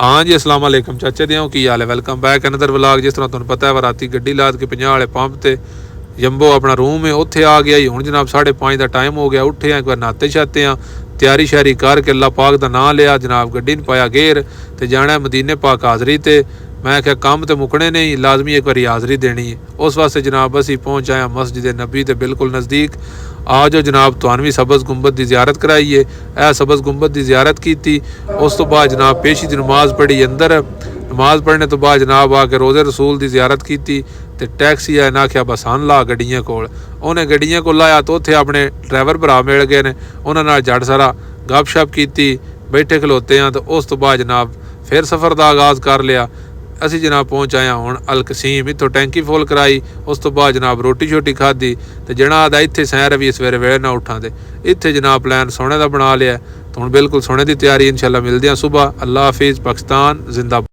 हाँ जी, अस्सलाम वालेकुम चाचे दियां की हाल है। Welcome back another vlog. जिस तरह तुहानूं पता है राती गड्डी लाद के 50 वाले पंप ते जंबो अपना रूम है उत्थे आ गया ही। हुण जनाब 5:30 का टाइम हो गया। उठे एक बार नहाते शाते हाँ, तैयारी श्यारी करके अल्लाह पाक का नाम लिया, जनाब गड्डी ने पाया गेर तो जाना मदीने पाक हाज़री ते। मैं क्या काम तो मुकने नहीं, लाजमी एक बार हाज़री देनी है। उस वास्ते जनाब असी पहुँच आए मस्जिद नबी के बिल्कुल नज़दीक। आ जाओ जनाब, तुहानू भी सब्ज़ गुंबद की ज़ियारत कराइए। यह सब्ज़ गुंबद की ज़ियारत की। उस तो बाद जनाब पेशी की नमाज़ पढ़ी अंदर। नमाज पढ़ने तो बाद जनाब आके रोज़े रसूल की ज़ियारत की। तो टैक्सी है ना आख्या बस सन ला गड्डियां कोल। उन्हें गड्डियां को लाया तो उत्थे अपने ड्राइवर भरा मिल गए ने, उन्होंने झट सारा गपशप की, बैठे खलोते हैं। तो उस तो बाद जनाब फिर सफ़र का आगाज़ कर लिया। असी जनाब पहुँच आए हुण अल कसीम, इत्थों टैंकी फुल कराई। उस तो बाद जनाब रोटी शोटी खाधी तो जना आदा इत्थे सैर भी सवेरे वेले ना उठा दे। इत्थे जनाब प्लैन सोने का बना लिया। तो हुण बिल्कुल सोने की तैयारी, इंशाअल्लाह मिलदे हैं सुबह। अल्लाह हाफिज़। पाकिस्तान जिंदाबाद।